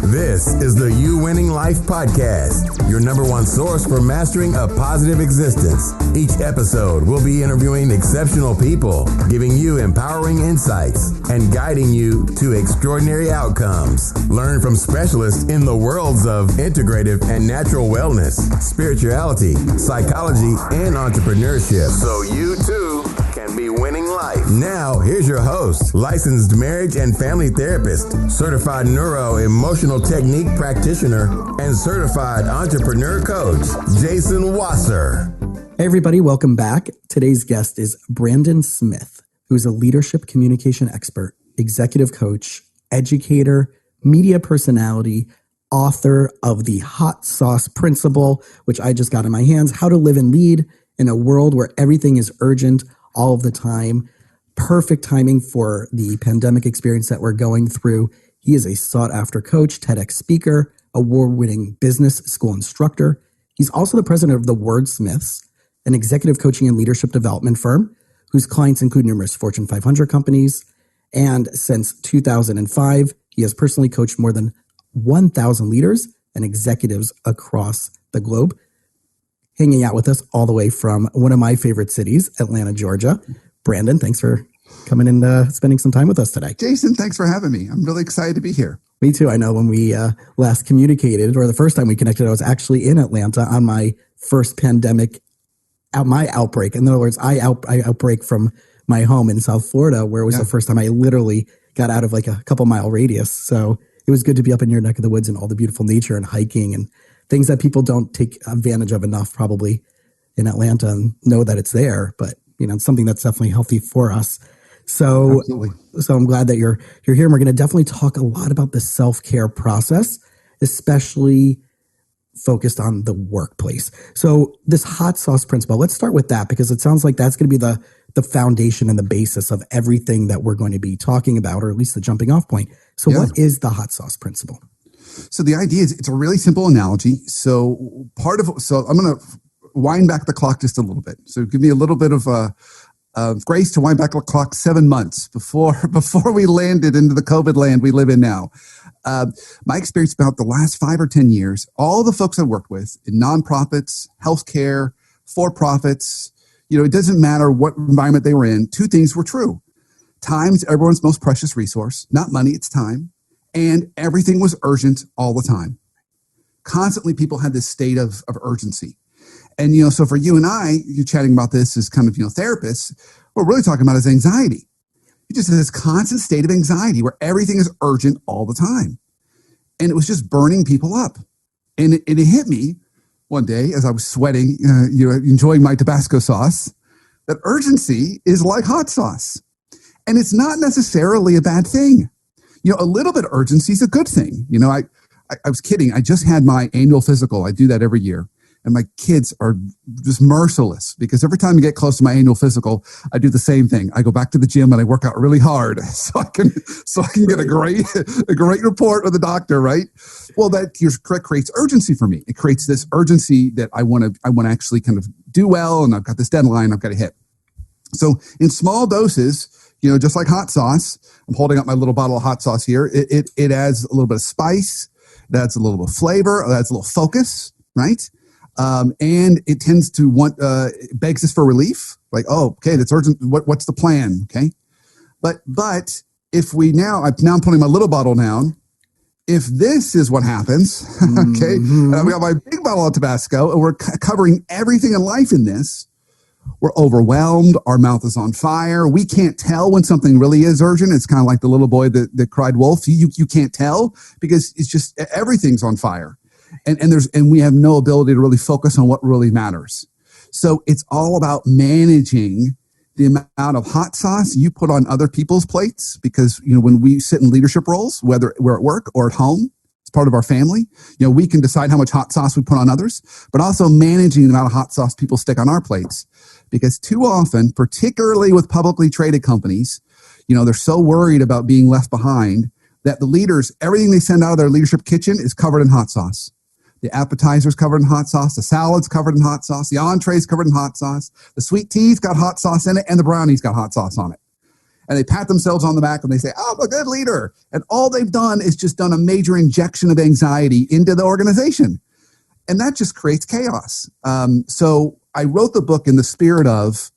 This is the You Winning Life Podcast, your number one source for mastering a positive existence. Each episode, we'll be interviewing exceptional people, giving you empowering insights, and guiding you to extraordinary outcomes. Learn from specialists in the worlds of integrative and natural wellness, spirituality, psychology, and entrepreneurship. So you too can be winning life. Now, here's your host, licensed marriage and family therapist, certified neuro-emotional technique practitioner, and certified entrepreneur coach, Jason Wasser. Hey everybody, welcome back. Today's guest is Brandon Smith, who is a leadership communication expert, executive coach, educator, media personality, author of the Hot Sauce Principle, which I just got in my hands, How to Live and Lead in a World Where Everything is Urgent all of the time. Perfect timing for the pandemic experience that we're going through. He is a sought-after coach, TEDx speaker, award-winning business school instructor. He's also the president of the Wordsmiths, an executive coaching and leadership development firm whose clients include numerous Fortune 500 companies. And since 2005, he has personally coached more than 1,000 leaders and executives across the globe. Hanging out with us all the way from one of my favorite cities, Atlanta, Georgia. Brandon, thanks for coming and spending some time with us today. Jason, thanks for having me. I'm really excited to be here. Me too. I know when we last communicated, or the first time we connected, I was actually in Atlanta on my first pandemic, my outbreak. In other words, I outbreak from my home in South Florida, where it was the first time I literally got out of like a couple mile radius. So it was good to be up in your neck of the woods and all the beautiful nature and hiking and things that people don't take advantage of enough probably in Atlanta and know that it's there, but you know, it's something that's definitely healthy for us. So, Absolutely. So I'm glad that you're here. And we're going to definitely talk a lot about the self-care process, especially focused on the workplace. So this hot sauce principle, let's start with that because it sounds like that's going to be the foundation and the basis of everything that we're going to be talking about, or at least the jumping off point. So what is the hot sauce principle? So the idea is, it's a really simple analogy. So I'm going to wind back the clock just a little bit. So give me a little bit of grace to wind back the clock 7 months before we landed into the COVID land we live in now. My experience about the last 5 or 10 years, all the folks I worked with in nonprofits, healthcare, for-profits, it doesn't matter what environment they were in, two things were true. Time's everyone's most precious resource, not money, it's time. And everything was urgent all the time. Constantly, people had this state of urgency. And, so for you and I, you're chatting about this as kind of, therapists, what we're really talking about is anxiety. You just have this constant state of anxiety where everything is urgent all the time. And it was just burning people up. And it hit me one day as I was sweating, enjoying my Tabasco sauce, that urgency is like hot sauce. And it's not necessarily a bad thing. A little bit of urgency is a good thing. I was kidding. I just had my annual physical. I do that every year. And my kids are just merciless because every time I get close to my annual physical, I do the same thing. I go back to the gym and I work out really hard so I can get a great report with the doctor, right? Well, that creates urgency for me. It creates this urgency that I want to actually kind of do well, and I've got this deadline I've got to hit. So in small doses, just like hot sauce, I'm holding up my little bottle of hot sauce here. It adds a little bit of spice, it adds a little bit of flavor, it adds a little focus, right? And it tends to begs us for relief. Like, oh, okay, that's urgent. What's the plan? Okay. But if I'm putting my little bottle down, if this is what happens, okay, and I've got my big bottle of Tabasco and we're covering everything in life in this, we're overwhelmed. Our mouth is on fire. We can't tell when something really is urgent. It's kind of like the little boy that cried wolf. You can't tell because it's just everything's on fire. And we have no ability to really focus on what really matters. So it's all about managing the amount of hot sauce you put on other people's plates, because when we sit in leadership roles, whether we're at work or at home, it's part of our family. We can decide how much hot sauce we put on others, but also managing the amount of hot sauce people stick on our plates. Because too often, particularly with publicly traded companies, they're so worried about being left behind that the leaders, everything they send out of their leadership kitchen is covered in hot sauce. The appetizer's covered in hot sauce. The salad's covered in hot sauce. The entree's covered in hot sauce. The sweet tea's got hot sauce in it, and the brownie's got hot sauce on it. and they pat themselves on the back and they say, oh, I'm a good leader. And all they've done is just done a major injection of anxiety into the organization. And that just creates chaos. So I wrote the book in the spirit of,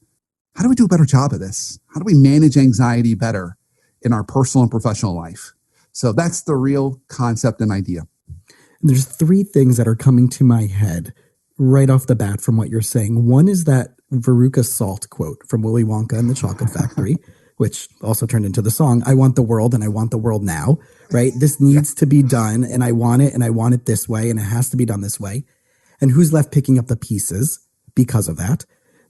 how do we do a better job of this? How do we manage anxiety better in our personal and professional life? So that's the real concept and idea. There's three things that are coming to my head right off the bat from what you're saying. One is that Veruca Salt quote from Willy Wonka and the Chocolate Factory, which also turned into the song, I want the world and I want the world now, right? This needs to be done and I want it this way and it has to be done this way. And who's left picking up the pieces because of that?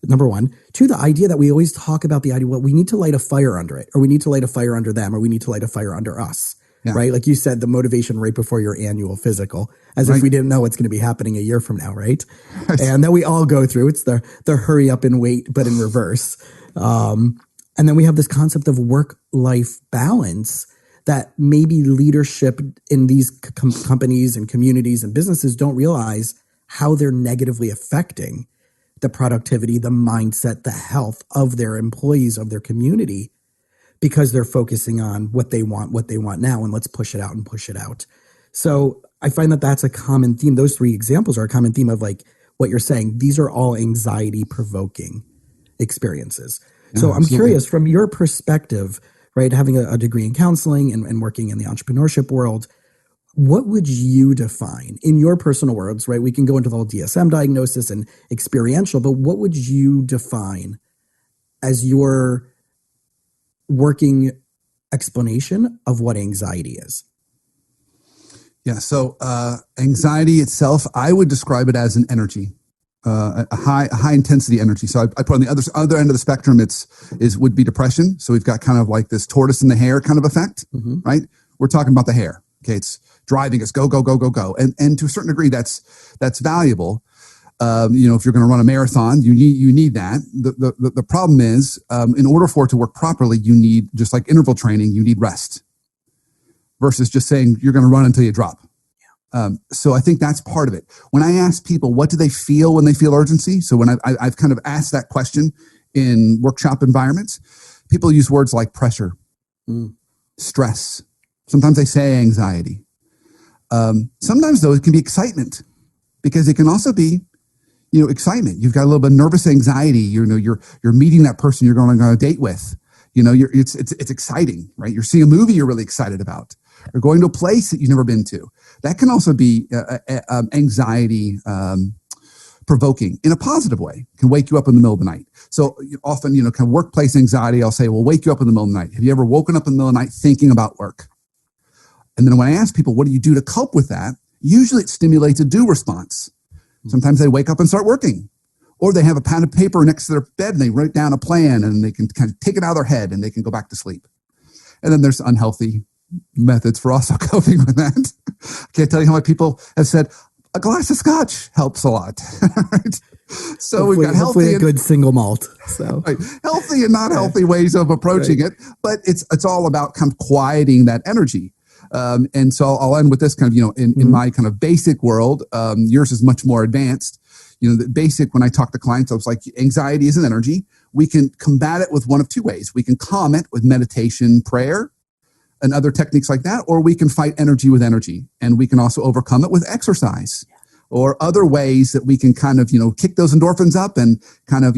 Number one. Two, the idea that we always talk about the idea, well, we need to light a fire under it, or we need to light a fire under them, or we need to light a fire under us, right? Like you said, the motivation right before your annual physical, as if we didn't know what's going to be happening a year from now, right? And that we all go through. It's the hurry up and wait, but in reverse. And then we have this concept of work-life balance that maybe leadership in these companies and communities and businesses don't realize how they're negatively affecting the productivity, the mindset, the health of their employees, of their community, because they're focusing on what they want now, and let's push it out and push it out. So I find that that's a common theme. Those three examples are a common theme of like what you're saying. These are all anxiety provoking experiences. So I'm curious from your perspective, right, having a degree in counseling and working in the entrepreneurship world, what would you define in your personal words, right? We can go into the whole DSM diagnosis and experiential, but what would you define as your working explanation of what anxiety is? Yeah. So anxiety itself, I would describe it as an energy, a high intensity energy. So I put on the other end of the spectrum, would be depression. So we've got kind of like this tortoise in the hare kind of effect, right? We're talking about the hare. Okay. It's driving us, go, go, go, go, go. And to a certain degree, that's valuable. If you're going to run a marathon, you need that. The problem is, in order for it to work properly, you need, just like interval training, you need rest versus just saying you're going to run until you drop. So I think that's part of it. When I ask people, what do they feel when they feel urgency? So when I've kind of asked that question in workshop environments, people use words like pressure, stress. Sometimes they say anxiety. Sometimes, though, it can be excitement, because it can also be, excitement. You've got a little bit of nervous anxiety. You're meeting that person you're going on a date with. It's exciting, right? You're seeing a movie you're really excited about. You're going to a place that you've never been to. That can also be anxiety provoking in a positive way. It can wake you up in the middle of the night. So often, kind of workplace anxiety, I'll say, well, wake you up in the middle of the night. Have you ever woken up in the middle of the night thinking about work? And then when I ask people, what do you do to cope with that? Usually it stimulates a do response. Sometimes they wake up and start working, or they have a pad of paper next to their bed and they write down a plan and they can kind of take it out of their head and they can go back to sleep. And then there's unhealthy methods for also coping with that. I can't tell you how many people have said a glass of scotch helps a lot. Right? So we've got hopefully a good single malt. So right, healthy and not healthy ways of approaching it, but it's all about kind of quieting that energy. And so I'll end with this kind of, in my kind of basic world, yours is much more advanced. The basic, when I talk to clients, I was like, anxiety is an energy. We can combat it with one of two ways. We can calm it with meditation, prayer, and other techniques like that, or we can fight energy with energy. And we can also overcome it with exercise or other ways that we can kind of, kick those endorphins up and kind of,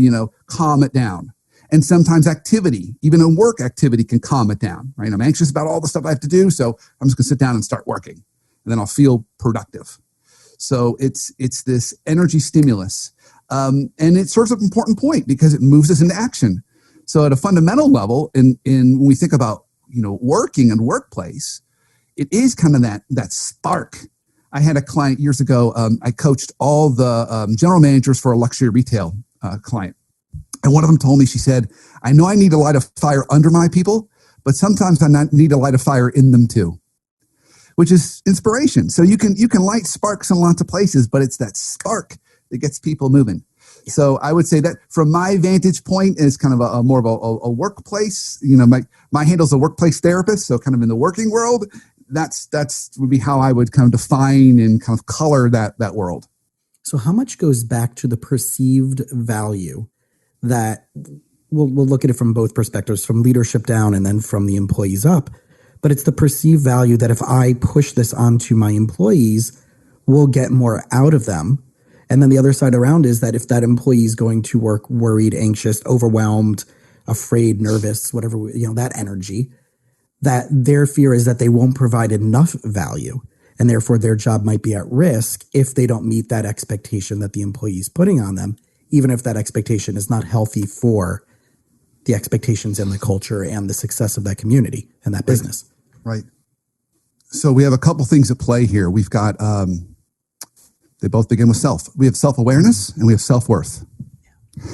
calm it down. And sometimes activity, even a work activity, can calm it down, right? I'm anxious about all the stuff I have to do, so I'm just going to sit down and start working, and then I'll feel productive. So it's this energy stimulus, and it serves an important point because it moves us into action. So at a fundamental level, in when we think about working and workplace, it is kind of that spark. I had a client years ago. I coached all the general managers for a luxury retail client. And one of them told me, she said, I know I need to light a fire under my people, but sometimes I need to light a fire in them too, which is inspiration. So you can light sparks in lots of places, but it's that spark that gets people moving. Yeah. So I would say that from my vantage point is kind of a more of a workplace, my handle's a workplace therapist. So kind of in the working world, that's would be how I would kind of define and kind of color that world. So how much goes back to the perceived value that we'll look at it from both perspectives, from leadership down and then from the employees up. But it's the perceived value that if I push this onto my employees, we'll get more out of them. And then the other side around is that if that employee is going to work worried, anxious, overwhelmed, afraid, nervous, whatever, that energy, that their fear is that they won't provide enough value. And therefore their job might be at risk if they don't meet that expectation that the employee is putting on them, even if that expectation is not healthy for the expectations and the culture and the success of that community and that business. Right. So we have a couple things at play here. We've got, they both begin with self. We have self-awareness and we have self-worth.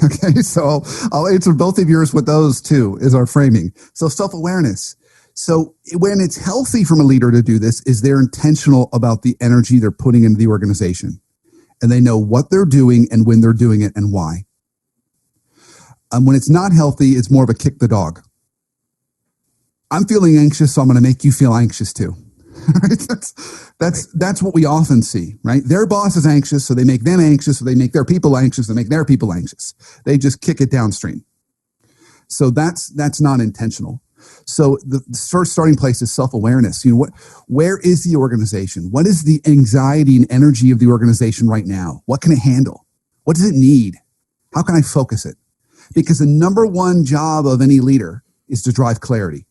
Okay, so I'll answer both of yours with those two as our framing. So self-awareness. So when it's healthy from a leader to do this, is they're intentional about the energy they're putting into the organization. And they know what they're doing and when they're doing it and why. When it's not healthy, it's more of a kick the dog. I'm feeling anxious, so I'm going to make you feel anxious too. Right? That's what we often see, right? Their boss is anxious, so they make them anxious, so they make their people anxious, they make their people anxious. They just kick it downstream. So that's not intentional. So the first starting place is self-awareness. Where is the organization? What is the anxiety and energy of the organization right now? What can it handle? What does it need? How can I focus it? Because the number one job of any leader is to drive clarity.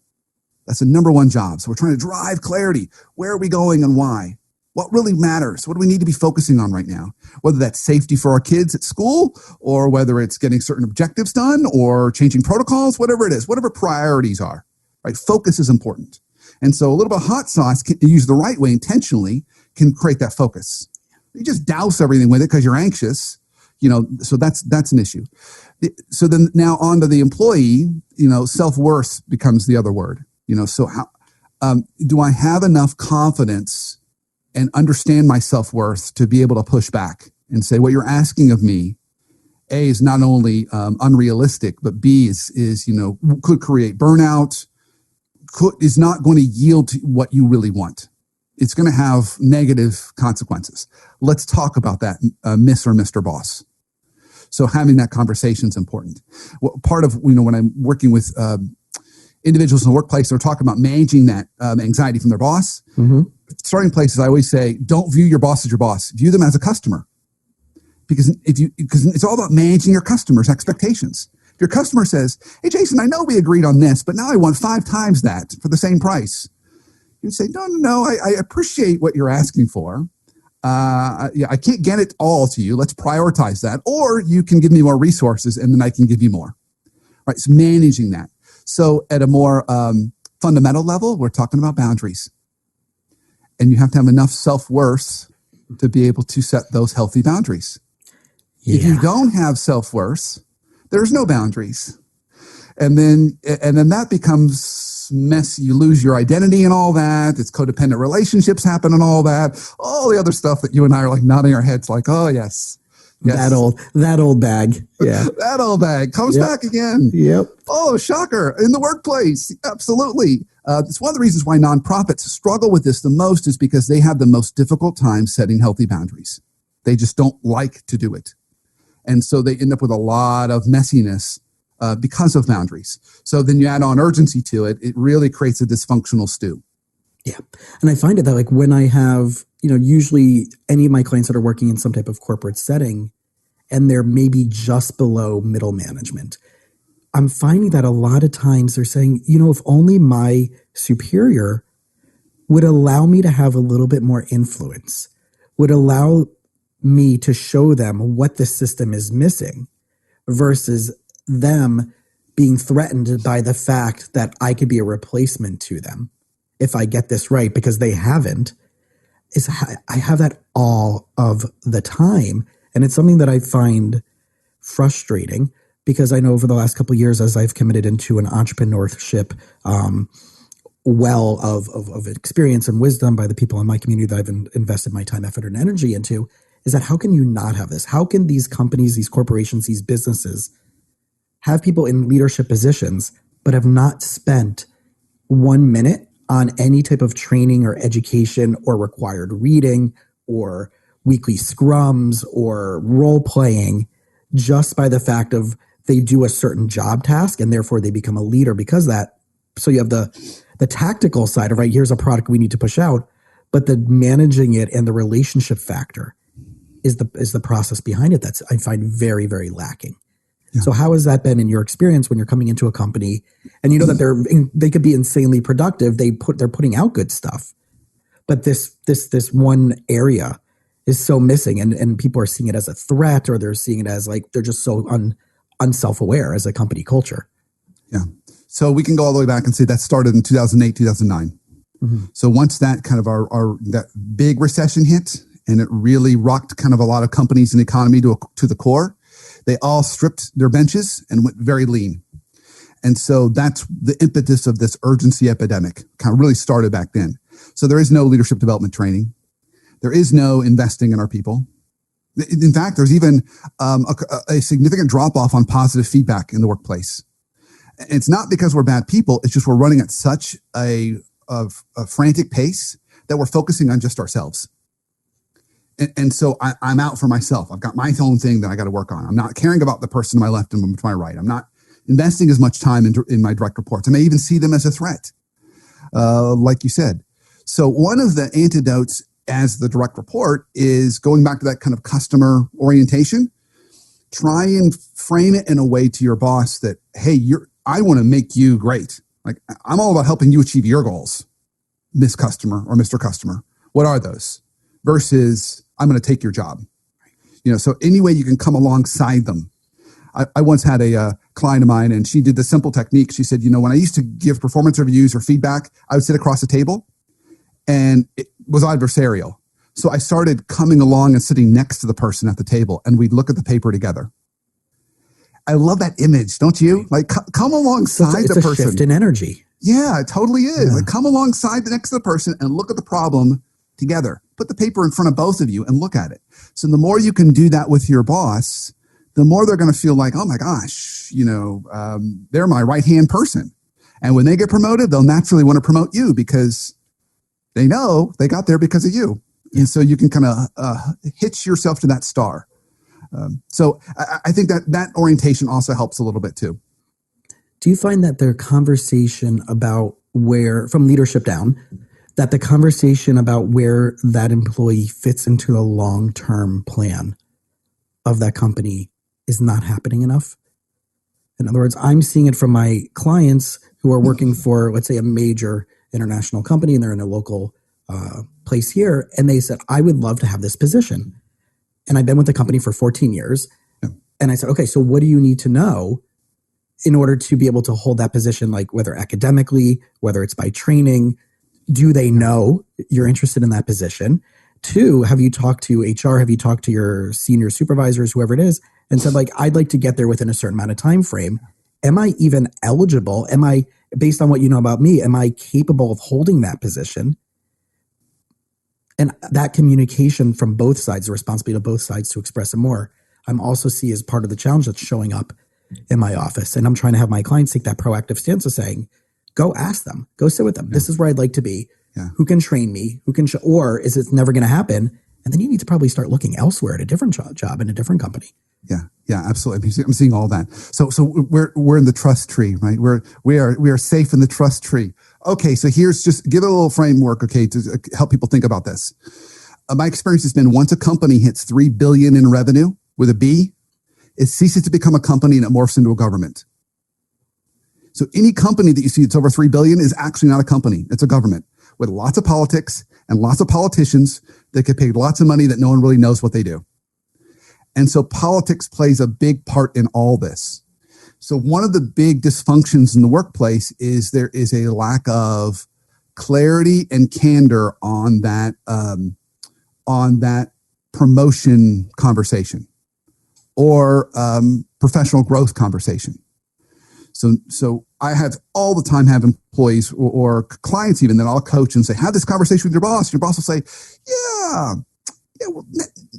That's the number one job. So we're trying to drive clarity. Where are we going and why? What really matters? What do we need to be focusing on right now? Whether that's safety for our kids at school, or whether it's getting certain objectives done, or changing protocols, whatever it is, whatever priorities are, right? Focus is important. And so a little bit of hot sauce, used the right way intentionally, can create that focus. You just douse everything with it because you're anxious, so that's an issue. So then now on to the employee, self-worth becomes the other word. So how do I have enough confidence and understand my self-worth to be able to push back and say, what you're asking of me, A, is not only unrealistic, but B is could create burnout, is not going to yield to what you really want. It's going to have negative consequences. Let's talk about that, Miss or Mr. Boss. So having that conversation is important. Well, part of, when I'm working with individuals in the workplace, they're talking about managing that anxiety from their boss. Mm-hmm. Starting places, I always say, don't view your boss as your boss. View them as a customer. Because it's all about managing your customers' expectations. If your customer says, hey, Jason, I know we agreed on this, but now I want 5 times that for the same price. You'd say, no, I appreciate what you're asking for. I can't get it all to you. Let's prioritize that. Or you can give me more resources and then I can give you more. Right? So managing that. So at a more fundamental level, we're talking about boundaries. And you have to have enough self-worth to be able to set those healthy boundaries. Yeah. If you don't have self-worth, there's no boundaries. And then that becomes messy. You lose your identity and all that. It's codependent relationships happen and all that. All the other stuff that you and I are like nodding our heads like, oh, yes. That old bag. Yeah. That old bag comes back again. Yep. Oh, shocker. In the workplace. Absolutely. It's one of the reasons why nonprofits struggle with this the most is because they have the most difficult time setting healthy boundaries. They just don't like to do it. And so they end up with a lot of messiness because of boundaries. So then you add on urgency to it, it really creates a dysfunctional stew. Yeah. And I find it that when I have, usually any of my clients that are working in some type of corporate setting and they're maybe just below middle management, I'm finding that a lot of times they're saying, if only my superior would allow me to have a little bit more influence, would allow me to show them what the system is missing versus them being threatened by the fact that I could be a replacement to them if I get this right, because they haven't. I have that all of the time. And it's something that I find frustrating because I know over the last couple of years, as I've committed into an entrepreneurship well of experience and wisdom by the people in my community that I've invested my time, effort, and energy into, is that how can you not have this? How can these companies, these corporations, these businesses have people in leadership positions but have not spent 1 minute on any type of training or education or required reading or weekly scrums or role playing just by the fact of they do a certain job task and therefore they become a leader because of that. So you have the tactical side of, right, here's a product we need to push out, but the managing it and the relationship factor is the process behind it that's I find very, very lacking. Yeah. So how has that been in your experience when you're coming into a company and you know that they could be insanely productive, they're putting out good stuff, but this one area is so missing, and people are seeing it as a threat, or they're seeing it as like they're just so unself-aware as a company culture. Yeah. So we can go all the way back and say that started in 2008, 2009. Mm-hmm. So once that kind of that big recession hit, and it really rocked kind of a lot of companies and the economy to the core, they all stripped their benches and went very lean. And so that's the impetus of this urgency epidemic, kind of really started back then. So there is no leadership development training. There is no investing in our people. In fact, there's even a significant drop-off on positive feedback in the workplace. It's not because we're bad people. It's just we're running at such a frantic pace that we're focusing on just ourselves. And so I'm out for myself. I've got my own thing that I got to work on. I'm not caring about the person to my left and to my right. I'm not investing as much time in my direct reports. I may even see them as a threat, like you said. So one of the antidotes as the direct report is going back to that kind of customer orientation. Try and frame it in a way to your boss that, hey, I want to make you great. Like, I'm all about helping you achieve your goals, Miss Customer or Mr. Customer. What are those? Versus, I'm going to take your job. So any way you can come alongside them. I once had a client of mine, and she did the simple technique. She said, when I used to give performance reviews or feedback, I would sit across the table, and it was adversarial. So I started coming along and sitting next to the person at the table, and we'd look at the paper together. I love that image, don't you? Like, come alongside the person. It's a shift in energy. Yeah, it totally is. Yeah. Like, come alongside next to the person and look at the problem together. Put the paper in front of both of you and look at it. So the more you can do that with your boss, the more they're going to feel like, oh my gosh, they're my right-hand person. And when they get promoted, they'll naturally want to promote you because they know they got there because of you. And so you can kind of hitch yourself to that star. So I think that orientation also helps a little bit too. Do you find that their conversation about from leadership down, that the conversation about where that employee fits into the long-term plan of that company is not happening enough? In other words, I'm seeing it from my clients who are working for, let's say, a major international company, and they're in a local place here, and they said, I would love to have this position. And I've been with the company for 14 years. Yeah. And I said, okay, so what do you need to know in order to be able to hold that position, like whether academically, whether it's by training? Do they know you're interested in that position? 2, have you talked to HR? Have you talked to your senior supervisors, whoever it is, and said, like, I'd like to get there within a certain amount of time frame. Am I even eligible? Am I, based on what you know about me, am I capable of holding that position? And that communication from both sides, the responsibility of both sides to express it more, I'm also see as part of the challenge that's showing up in my office. And I'm trying to have my clients take that proactive stance of saying, go ask them, go sit with them. Yeah. This is where I'd like to be. Yeah. Who can train me? Who can or is it never going to happen? And then you need to probably start looking elsewhere at a different job in a different company. Yeah, absolutely. I'm seeing all that. So we're in the trust tree, right? We are safe in the trust tree. Okay, so here's just give it a little framework, okay, to help people think about this. My experience has been once a company hits $3 billion in revenue with a B, it ceases to become a company and it morphs into a government. So any company that you see that's over $3 billion is actually not a company; it's a government with lots of politics and lots of politicians that get paid lots of money that no one really knows what they do. And so politics plays a big part in all this. So one of the big dysfunctions in the workplace is there is a lack of clarity and candor on that promotion conversation or professional growth conversation. So I have all the time have employees or clients even that I'll coach and say, have this conversation with your boss. Your boss will say, yeah, well,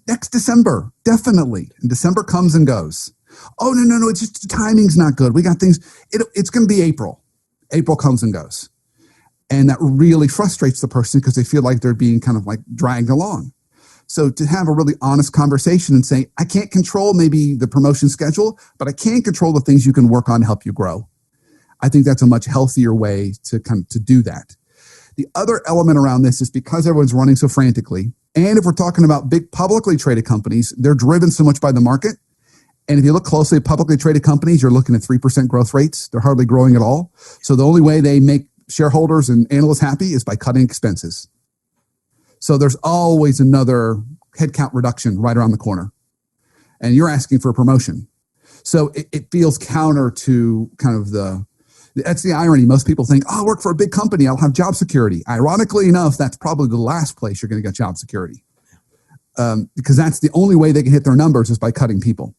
next December, definitely. And December comes and goes. Oh, no, it's just the timing's not good. We got things. It's going to be April. April comes and goes. And that really frustrates the person because they feel like they're being kind of like dragged along. So to have a really honest conversation and say, I can't control maybe the promotion schedule, but I can control the things you can work on to help you grow. I think that's a much healthier way to do that. The other element around this is because everyone's running so frantically, and if we're talking about big publicly traded companies, they're driven so much by the market. And if you look closely at publicly traded companies, you're looking at 3% growth rates. They're hardly growing at all. So the only way they make shareholders and analysts happy is by cutting expenses. So there's always another headcount reduction right around the corner. And you're asking for a promotion. So it feels counter to kind of that's the irony. Most people think, oh, I'll work for a big company, I'll have job security. Ironically enough, that's probably the last place you're going to get job security. Because that's the only way they can hit their numbers is by cutting people.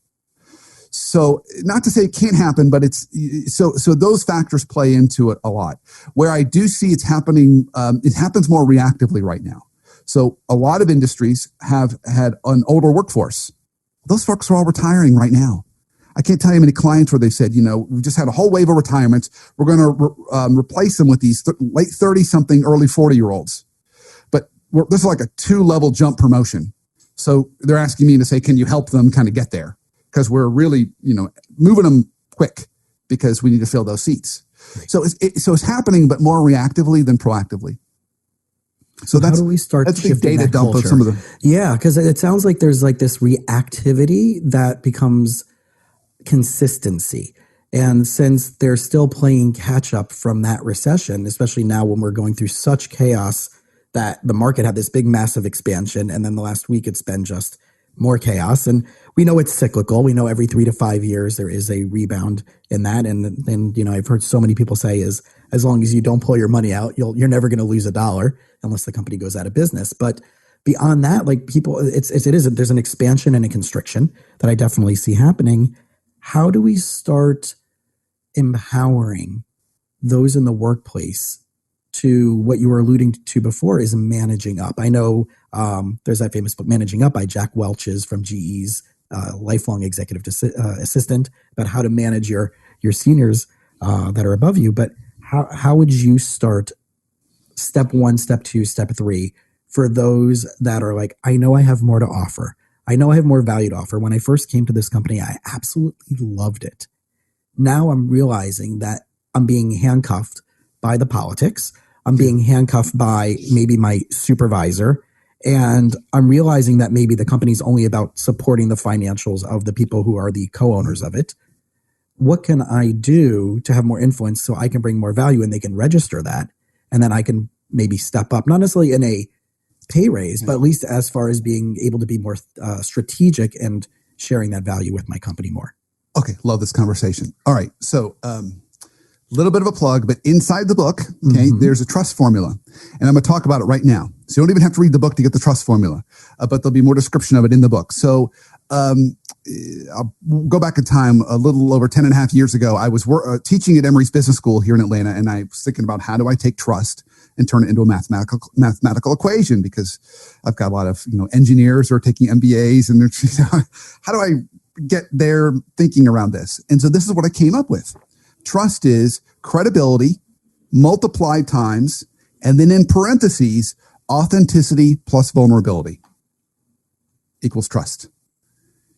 So not to say it can't happen, but so those factors play into it a lot. Where I do see it's happening, it happens more reactively right now. So a lot of industries have had an older workforce. Those folks are all retiring right now. I can't tell you how many clients where they said, we just had a whole wave of retirements. We're going to replace them with these late 30-something, early 40-year-olds. But this is like a 2-level jump promotion. So they're asking me to say, can you help them kind of get there? Because we're really, moving them quick because we need to fill those seats. Right. So it's happening, but more reactively than proactively. So how do we start shifting data that dump culture? of some of the Yeah, because it sounds like there's like this reactivity that becomes consistency. And since they're still playing catch up from that recession, especially now when we're going through such chaos that the market had this big, massive expansion. And then the last week it's been just more chaos. And we know it's cyclical. We know every 3 to 5 years there is a rebound in that. And I've heard so many people say is as long as you don't pull your money out, you're never going to lose $1 unless the company goes out of business. But beyond that, like people, there's an expansion and a constriction that I definitely see happening. How do we start empowering those in the workplace to what you were alluding to before is managing up? I know there's that famous book, Managing Up by Jack Welch's from GE's lifelong executive assistant about how to manage your seniors that are above you. But how would you start step 1, step 2, step 3 for those that are like, I know I have more to offer. I know I have more value to offer. When I first came to this company, I absolutely loved it. Now I'm realizing that I'm being handcuffed by the politics. I'm being handcuffed by maybe my supervisor. And I'm realizing that maybe the company's only about supporting the financials of the people who are the co-owners of it. What can I do to have more influence so I can bring more value and they can register that? And then I can maybe step up, not necessarily in a pay raise, but at least as far as being able to be more strategic and sharing that value with my company more. Okay, love this conversation. All right, so little bit of a plug, but inside the book, okay, there's a trust formula, and I'm going to talk about it right now. So you don't even have to read the book to get the trust formula, but there'll be more description of it in the book. So I'll go back in time a little over 10 and a half years ago. I was teaching at Emory's Business School here in Atlanta, and I was thinking about how do I take trust and turn it into a mathematical equation, because I've got a lot of engineers who are taking MBAs, and they're how do I get their thinking around this? And so this is what I came up with. Trust is credibility multiplied times, and then in parentheses, authenticity plus vulnerability equals trust.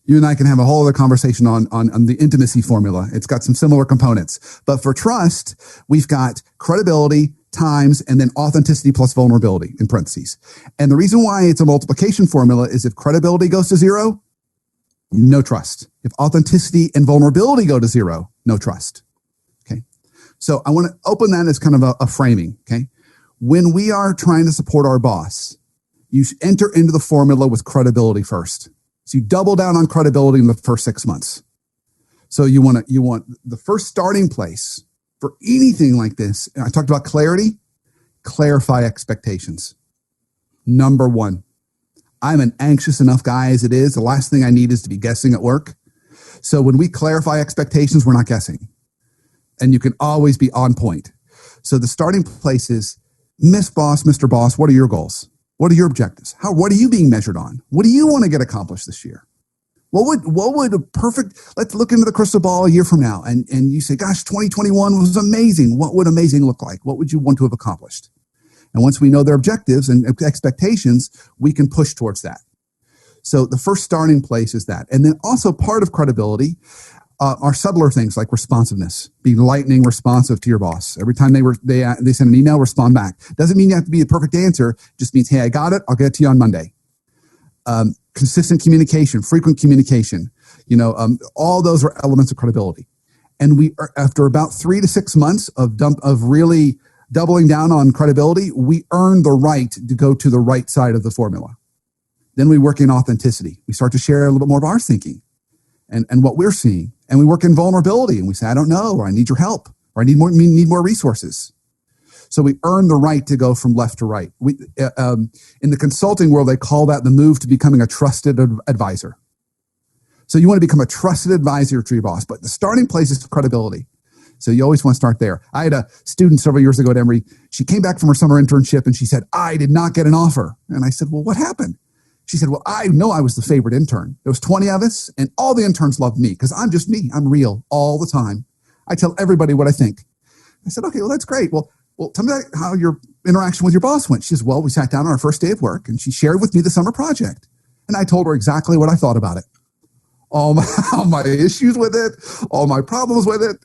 You and I can have a whole other conversation on the intimacy formula. It's got some similar components. But for trust, we've got credibility times and then authenticity plus vulnerability in parentheses. And the reason why it's a multiplication formula is if credibility goes to 0, no trust. If authenticity and vulnerability go to 0, no trust. Okay. So I want to open that as kind of a framing. Okay. When we are trying to support our boss, you enter into the formula with credibility first. So you double down on credibility in the first 6 months. So you want the first starting place for anything like this. And I talked about clarity. Clarify expectations. Number 1. I'm an anxious enough guy as it is. The last thing I need is to be guessing at work. So when we clarify expectations, we're not guessing. And you can always be on point. So the starting place is, Miss Boss, Mr. Boss, what are your goals? What are your objectives? What are you being measured on? What do you want to get accomplished this year? What would a perfect, let's look into the crystal ball a year from now. And you say, gosh, 2021 was amazing. What would amazing look like? What would you want to have accomplished? And once we know their objectives and expectations, we can push towards that. So the first starting place is that. And then also part of credibility are subtler things like responsiveness, being lightning responsive to your boss. Every time they send an email, respond back. Doesn't mean you have to be the perfect answer. Just means, hey, I got it. I'll get it to you on Monday. Consistent communication, frequent communication. All those are elements of credibility. And we are, after about 3 to 6 months of really doubling down on credibility, we earn the right to go to the right side of the formula. Then we work in authenticity. We start to share a little bit more of our thinking and what we're seeing. And we work in vulnerability, and we say, I don't know, or I need your help, or I need more resources. So we earn the right to go from left to right. In the consulting world, they call that the move to becoming a trusted advisor. So you want to become a trusted advisor to your boss, but the starting place is credibility. So you always want to start there. I had a student several years ago at Emory. She came back from her summer internship and she said, I did not get an offer. And I said, well, what happened? She said, well, I know I was the favorite intern. There was 20 of us and all the interns loved me because I'm just me. I'm real all the time. I tell everybody what I think. I said, okay, well, that's great. Well, tell me how your interaction with your boss went. She says, well, we sat down on our first day of work and she shared with me the summer project. And I told her exactly what I thought about it. All my issues with it, all my problems with it.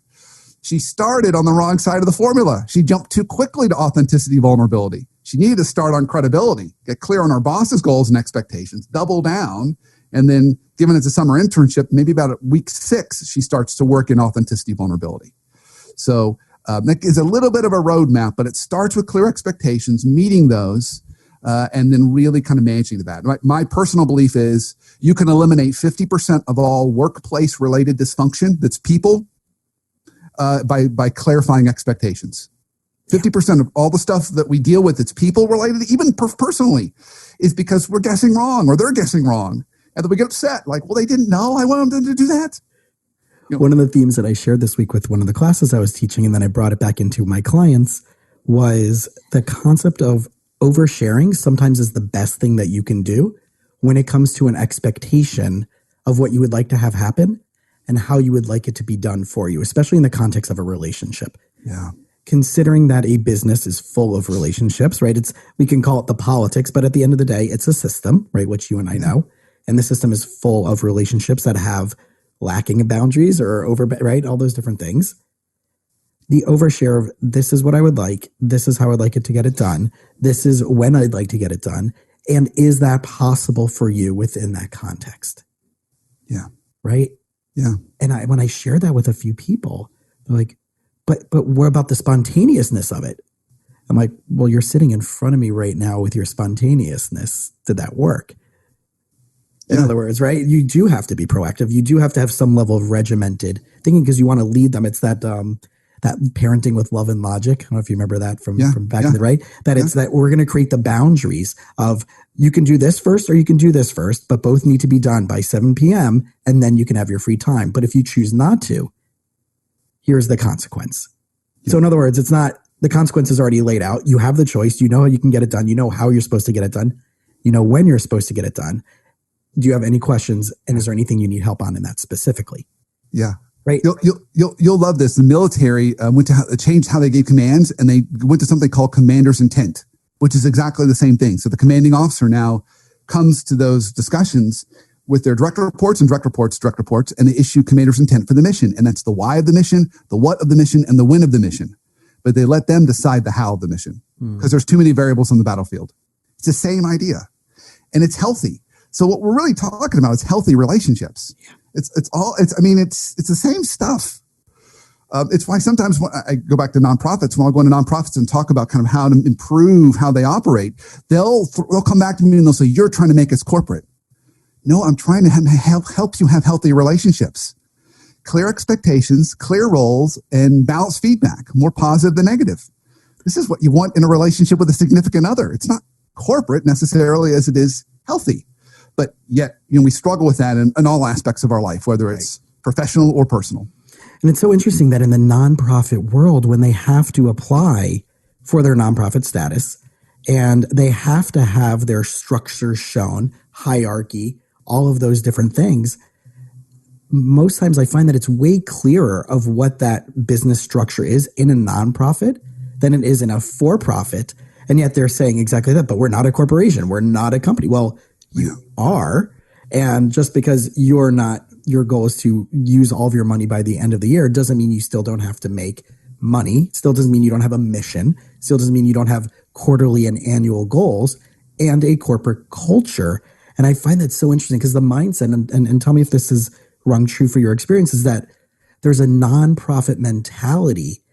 She started on the wrong side of the formula. She jumped too quickly to authenticity, vulnerability. She needed to start on credibility, get clear on our boss's goals and expectations, double down, and then given it's a summer internship, maybe about week 6, she starts to work in authenticity, vulnerability. So that is a little bit of a roadmap, but it starts with clear expectations, meeting those, and then really kind of managing that. My personal belief is you can eliminate 50% of all workplace-related dysfunction that's people by clarifying expectations. 50% of all the stuff that we deal with that's people-related, even personally, is because we're guessing wrong or they're guessing wrong. And then we get upset, like, well, they didn't know. I wanted them to do that. One of the themes that I shared this week with one of the classes I was teaching, and then I brought it back into my clients, was the concept of oversharing sometimes is the best thing that you can do when it comes to an expectation of what you would like to have happen and how you would like it to be done for you, especially in the context of a relationship. Yeah. Considering that a business is full of relationships, right? We can call it the politics, but at the end of the day, it's a system, right? Which you and I know. And the system is full of relationships that have lacking of boundaries or right? All those different things. The overshare of this is what I would like. This is how I'd like it to get it done. This is when I'd like to get it done. And is that possible for you within that context? Yeah. Right? Yeah. And when I share that with a few people, they're like, but what about the spontaneousness of it? I'm like, well, you're sitting in front of me right now with your spontaneousness. Did that work? In other words, right? You do have to be proactive. You do have to have some level of regimented thinking because you want to lead them. It's that parenting with love and logic. I don't know if you remember that from back in the right. It's that we're going to create the boundaries of you can do this first or you can do this first, but both need to be done by 7 p.m. and then you can have your free time. But if you choose not to, here's the consequence. So in other words, it's not the consequence is already laid out. You have the choice. You know how you can get it done. You know how you're supposed to get it done. You know when you're supposed to get it done. Do you have any questions? And is there anything you need help on in that specifically? Yeah. Right. You'll love this. The military changed how they gave commands, and they went to something called commander's intent, which is exactly the same thing. So the commanding officer now comes to those discussions with their direct reports, and they issue commander's intent for the mission. And that's the why of the mission, the what of the mission, and the when of the mission. But they let them decide the how of the mission because there's too many variables on the battlefield. It's the same idea, and it's healthy. So what we're really talking about is healthy relationships. It's the same stuff. It's why sometimes when I go back to nonprofits, when I go into nonprofits and talk about kind of how to improve how they operate, they'll come back to me and they'll say, you're trying to make us corporate. No, I'm trying to help you have healthy relationships, clear expectations, clear roles, and balanced feedback, more positive than negative. This is what you want in a relationship with a significant other. It's not corporate necessarily as it is healthy. But yet, we struggle with that in all aspects of our life, whether it's professional or personal. And it's so interesting that in the nonprofit world, when they have to apply for their nonprofit status and they have to have their structure shown, hierarchy, all of those different things, most times I find that it's way clearer of what that business structure is in a nonprofit than it is in a for-profit. And yet they're saying exactly that, but we're not a corporation. We're not a company. Well, you are, And just because your goal is to use all of your money by the end of the year doesn't mean you still don't have to make money. Still doesn't mean you don't have a mission. Still doesn't mean you don't have quarterly and annual goals and a corporate culture. And I find that so interesting because the mindset, and tell me if this is rung true for your experience, is that there's a nonprofit mentality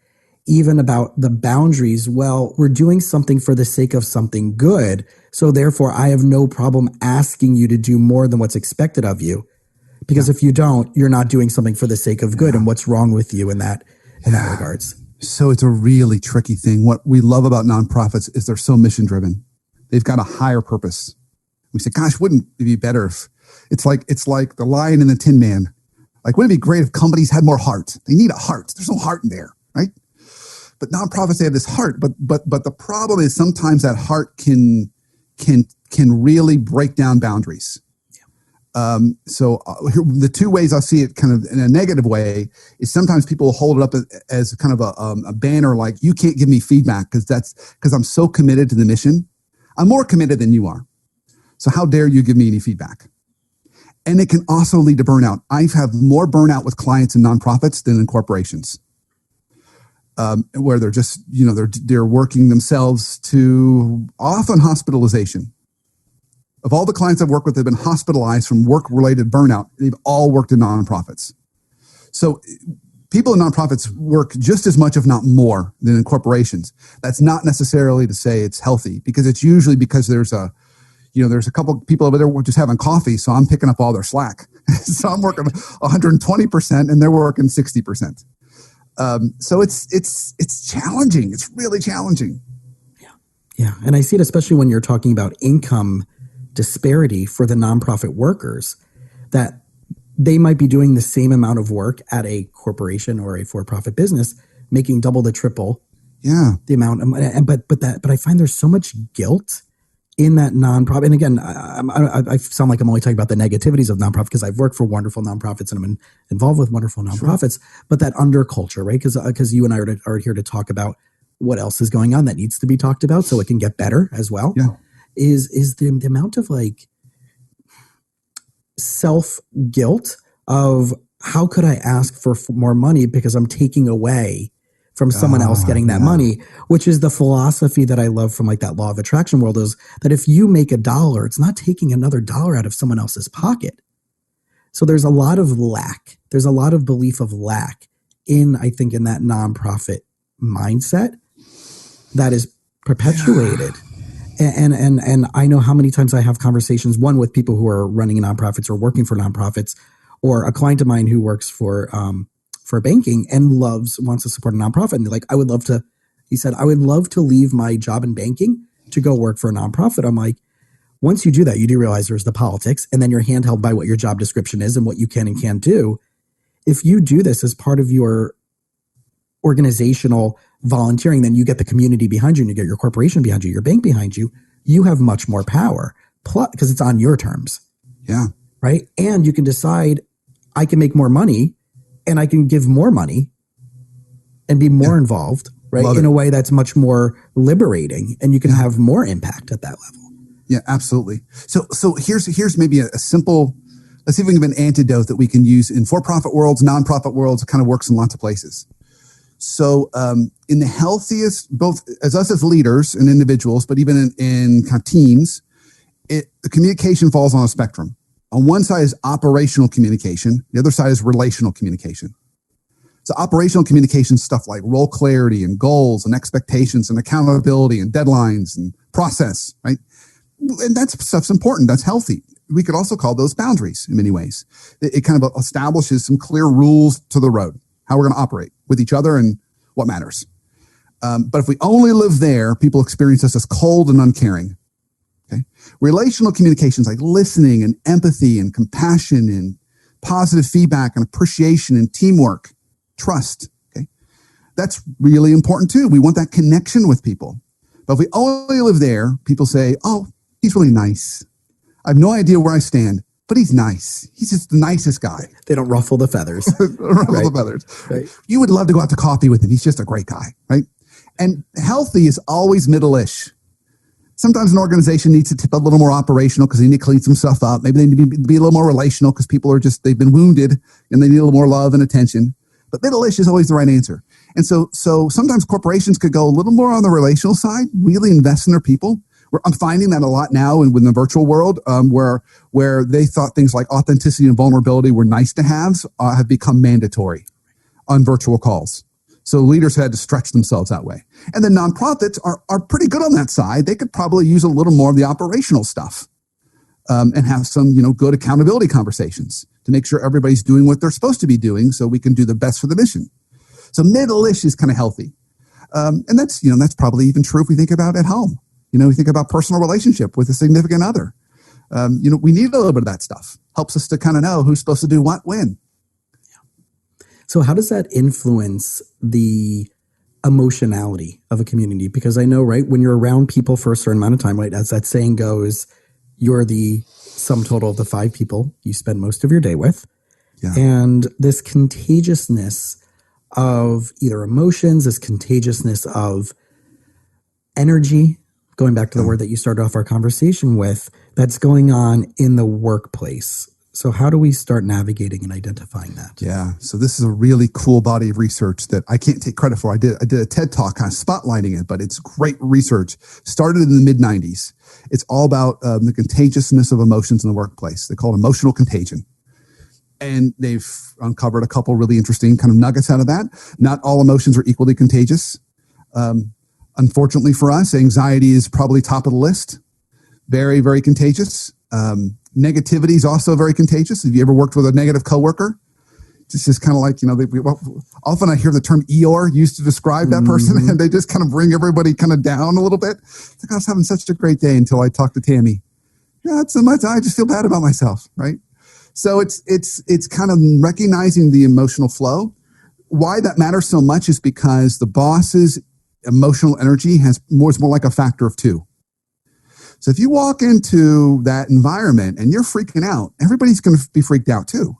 even about the boundaries. Well, we're doing something for the sake of something good. So therefore, I have no problem asking you to do more than what's expected of you. Because if you don't, you're not doing something for the sake of good. And what's wrong with you in that regards? So it's a really tricky thing. What we love about nonprofits is they're so mission driven. They've got a higher purpose. We say, gosh, wouldn't it be better if it's like the Lion and the Tin Man? Like, wouldn't it be great if companies had more heart? They need a heart. There's no heart in there, right? But nonprofits, they have this heart. But the problem is sometimes that heart can really break down boundaries. So the two ways I see it kind of in a negative way is sometimes people will hold it up as kind of a banner, like, you can't give me feedback because I'm so committed to the mission. I'm more committed than you are. So how dare you give me any feedback? And it can also lead to burnout. I've had more burnout with clients in nonprofits than in corporations, where they're just, they're working themselves to often hospitalization. Of all the clients I've worked with that have been hospitalized from work-related burnout, they've all worked in nonprofits. So people in nonprofits work just as much, if not more, than in corporations. That's not necessarily to say it's healthy, because it's usually because there's a couple of people over there just having coffee, so I'm picking up all their slack. So I'm working 120% and they're working 60%. So it's challenging. It's really challenging. Yeah. And I see it especially when you're talking about income disparity for the nonprofit workers, that they might be doing the same amount of work at a corporation or a for-profit business, making double to triple the amount of money. But I find there's so much guilt in that nonprofit. And again, I sound like I'm only talking about the negativities of nonprofit because I've worked for wonderful nonprofits and I'm involved with wonderful nonprofits. Sure. But that underculture, right? Because you and I are here to talk about what else is going on that needs to be talked about so it can get better as well. Yeah. Is the amount of like self-guilt of how could I ask for more money because I'm taking away from someone else getting that money, which is the philosophy that I love from like that law of attraction world, is that if you make $1, it's not taking another dollar out of someone else's pocket. So there's a lot of lack. There's a lot of belief of lack in that nonprofit mindset that is perpetuated. And I know how many times I have conversations, one with people who are running nonprofits or working for nonprofits, or a client of mine who works for banking and wants to support a nonprofit. And they're like, I would love to leave my job in banking to go work for a nonprofit. I'm like, once you do that, you do realize there's the politics, and then you're handheld by what your job description is and what you can and can't do. If you do this as part of your organizational volunteering, then you get the community behind you and you get your corporation behind you, your bank behind you. You have much more power, plus because it's on your terms. Yeah. Right. And you can decide, I can make more money and I can give more money and be more involved, right? In a way that's much more liberating, and you can have more impact at that level. Yeah, absolutely. So here's maybe a simple, let's see if we can have an antidote that we can use in for-profit worlds, nonprofit worlds. It kind of works in lots of places. So in the healthiest, both as us as leaders and individuals, but even in kind of teams, the communication falls on a spectrum. On one side is operational communication. The other side is relational communication. So operational communication stuff like role clarity and goals and expectations and accountability and deadlines and process, right? And that stuff's important. That's healthy. We could also call those boundaries in many ways. It kind of establishes some clear rules to the road, how we're going to operate with each other and what matters. But if we only live there, people experience us as cold and uncaring. Okay. Relational communications like listening and empathy and compassion and positive feedback and appreciation and teamwork, trust. Okay. That's really important too. We want that connection with people. But if we only live there, people say, oh, he's really nice. I have no idea where I stand, but he's nice. He's just the nicest guy. They don't ruffle the feathers. The feathers. Right. You would love to go out to coffee with him. He's just a great guy, right? And healthy is always middle-ish. Sometimes an organization needs to tip a little more operational because they need to clean some stuff up. Maybe they need to be a little more relational because people are they've been wounded and they need a little more love and attention. But middle-ish is always the right answer. And so sometimes corporations could go a little more on the relational side, really invest in their people. I'm finding that a lot now in the virtual world, where they thought things like authenticity and vulnerability were nice to have become mandatory on virtual calls. So leaders had to stretch themselves that way. And then nonprofits are pretty good on that side. They could probably use a little more of the operational stuff and have some good accountability conversations to make sure everybody's doing what they're supposed to be doing so we can do the best for the mission. So middle-ish is kind of healthy. And that's probably even true if we think about at home. We think about personal relationship with a significant other. We need a little bit of that stuff. Helps us to kind of know who's supposed to do what when. So how does that influence the emotionality of a community? Because I know, right, when you're around people for a certain amount of time, right, as that saying goes, you're the sum total of the 5 people you spend most of your day with. Yeah. And this contagiousness of either emotions, this contagiousness of energy, going back to the word that you started off our conversation with, that's going on in the workplace. So how do we start navigating and identifying that? Yeah. So this is a really cool body of research that I can't take credit for. I did a TED talk kind of spotlighting it, but it's great research. Started in the mid-90s. It's all about the contagiousness of emotions in the workplace. They call it emotional contagion. And they've uncovered a couple really interesting kind of nuggets out of that. Not all emotions are equally contagious. Unfortunately for us, anxiety is probably top of the list. Very, very contagious. Negativity is also very contagious. Have you ever worked with a negative coworker? It's just kind of like, often I hear the term Eeyore used to describe that person, and they just kind of bring everybody kind of down a little bit. It's like, I was having such a great day until I talked to Tammy. Yeah, it's so much. I just feel bad about myself, right? So it's kind of recognizing the emotional flow. Why that matters so much is because the boss's emotional energy is more like a factor of 2. So if you walk into that environment and you're freaking out, everybody's going to be freaked out too.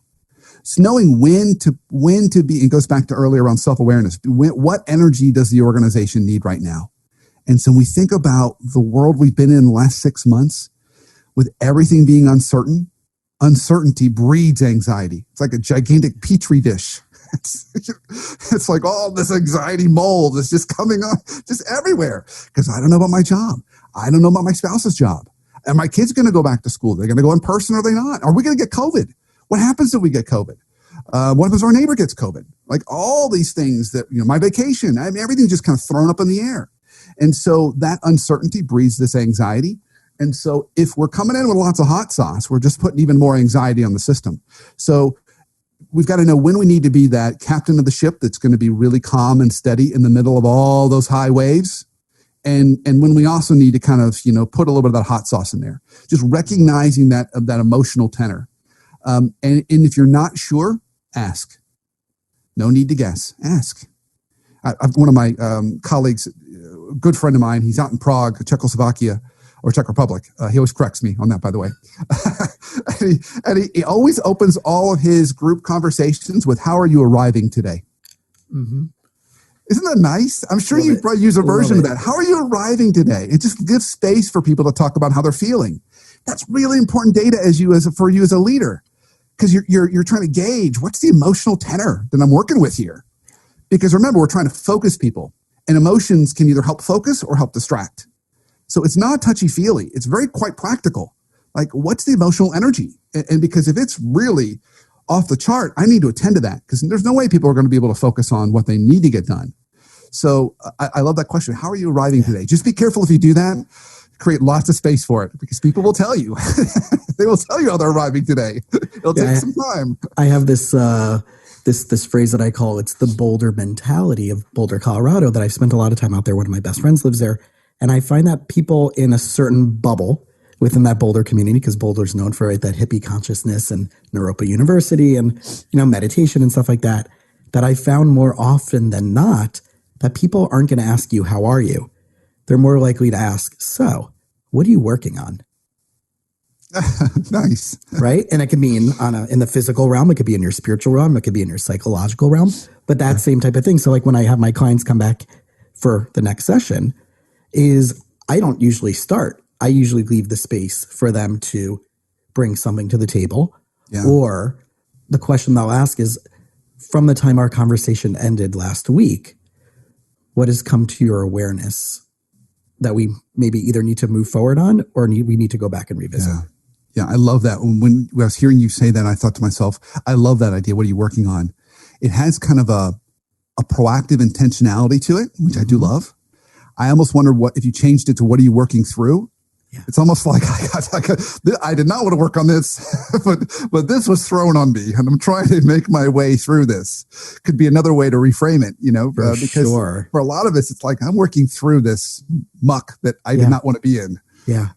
So knowing when to be, it goes back to earlier on self-awareness. What energy does the organization need right now? And so we think about the world we've been in the last 6 months with everything being uncertain. Uncertainty breeds anxiety. It's like a gigantic petri dish. It's like all this anxiety mold is just coming on just everywhere because I don't know about my job. I don't know about my spouse's job. Are my kids going to go back to school? They're going to go in person or are they not? Are we going to get COVID? What happens if we get COVID? What if our neighbor gets COVID? Like all these things that, my vacation, everything's just kind of thrown up in the air. And so that uncertainty breeds this anxiety. And so if we're coming in with lots of hot sauce, we're just putting even more anxiety on the system. So we've got to know when we need to be that captain of the ship that's going to be really calm and steady in the middle of all those high waves. And when we also need to kind of, put a little bit of that hot sauce in there. Just recognizing that emotional tenor. And if you're not sure, ask. No need to guess. Ask. One of my colleagues, a good friend of mine, he's out in Prague, Czechoslovakia, or Czech Republic. He always corrects me on that, by the way. and he always opens all of his group conversations with, how are you arriving today? Mm-hmm. Isn't that nice? I'm sure you probably use a version of that. How are you arriving today? It just gives space for people to talk about how they're feeling. That's really important data for you as a leader, because you're trying to gauge what's the emotional tenor that I'm working with here. Because remember, we're trying to focus people, and emotions can either help focus or help distract. So it's not touchy-feely. It's quite practical. Like, what's the emotional energy? And because if it's really off the chart, I need to attend to that, because there's no way people are going to be able to focus on what they need to get done. So I love that question. How are you arriving today? Just be careful if you do that. Create lots of space for it, because people will tell you. They will tell you how they're arriving today. It'll take some time. I have this this phrase that I call, it's the Boulder Mentality of Boulder, Colorado, that I've spent a lot of time out there. One of my best friends lives there. And I find that people in a certain bubble within that Boulder community, because Boulder's known for that hippie consciousness and Naropa University and, meditation and stuff like that, that I found more often than not that people aren't going to ask you, how are you? They're more likely to ask, so what are you working on? Nice. Right? And it can be in the physical realm. It could be in your spiritual realm. It could be in your psychological realm. But that same type of thing. So like when I have my clients come back for the next session, is I don't usually start. I usually leave the space for them to bring something to the table. Yeah. Or the question they'll ask is, from the time our conversation ended last week, what has come to your awareness that we maybe either need to move forward on or we need to go back and revisit? Yeah, I love that. When I was hearing you say that, I thought to myself, I love that idea. What are you working on? It has kind of a proactive intentionality to it, which I do love. I almost wonder what if you changed it to what are you working through? Yeah. It's almost like I did not want to work on this, but this was thrown on me, and I'm trying to make my way through this. Could be another way to reframe it, because for a lot of us, it's like I'm working through this muck that I did not want to be in. Yeah.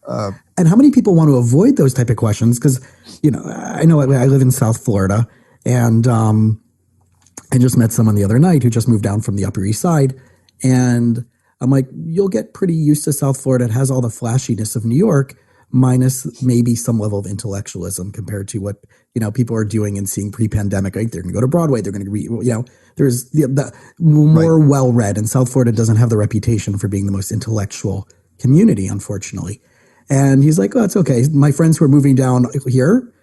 And how many people want to avoid those type of questions? Because, I know I live in South Florida, and I just met someone the other night who just moved down from the Upper East Side, and I'm like, you'll get pretty used to South Florida. It has all the flashiness of New York, minus maybe some level of intellectualism compared to what, people are doing and seeing pre-pandemic. Right? They're going to go to Broadway. They're going to read, there's the more well-read, and South Florida doesn't have the reputation for being the most intellectual community, unfortunately. And he's like, oh, it's okay. My friends who are moving down here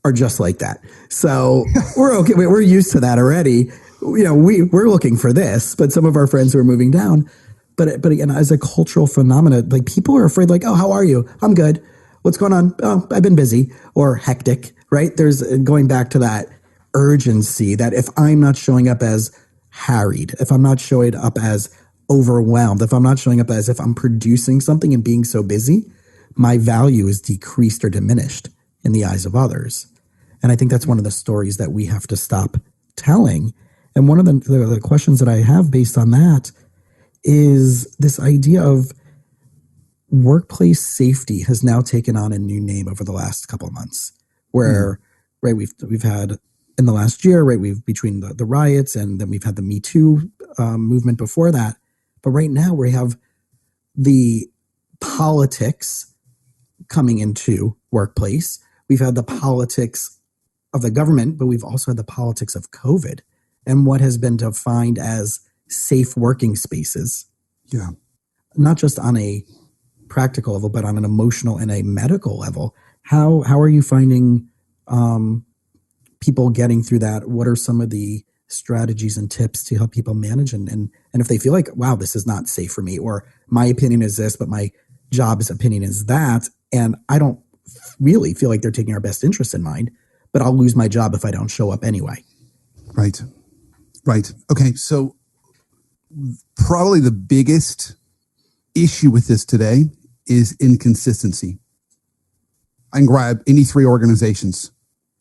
are just like that. So we're okay. We're used to that already. We're looking for this, but some of our friends who are moving down, but again, as a cultural phenomenon, like people are afraid, like, oh, how are you? I'm good. What's going on? Oh, I've been busy or hectic, right? There's going back to that urgency that if I'm not showing up as harried, if I'm not showing up as overwhelmed, if I'm not showing up as if I'm producing something and being so busy, my value is decreased or diminished in the eyes of others. And I think that's one of the stories that we have to stop telling. And one of the questions that I have based on that is this idea of workplace safety has now taken on a new name over the last couple of months, where we've had in the last year, we've between the riots and then we've had the Me Too movement before that. But right now we have the politics coming into workplace. We've had the politics of the government, but we've also had the politics of COVID and what has been defined as safe working spaces. Yeah. Not just on a practical level, but on an emotional and a medical level. How are you finding people getting through that? What are some of the strategies and tips to help people manage? And if they feel like, wow, this is not safe for me, or my opinion is this, but my job's opinion is that, and I don't really feel like they're taking our best interest in mind, but I'll lose my job if I don't show up anyway. Right. Okay. So probably the biggest issue with this today is inconsistency. I can grab any three organizations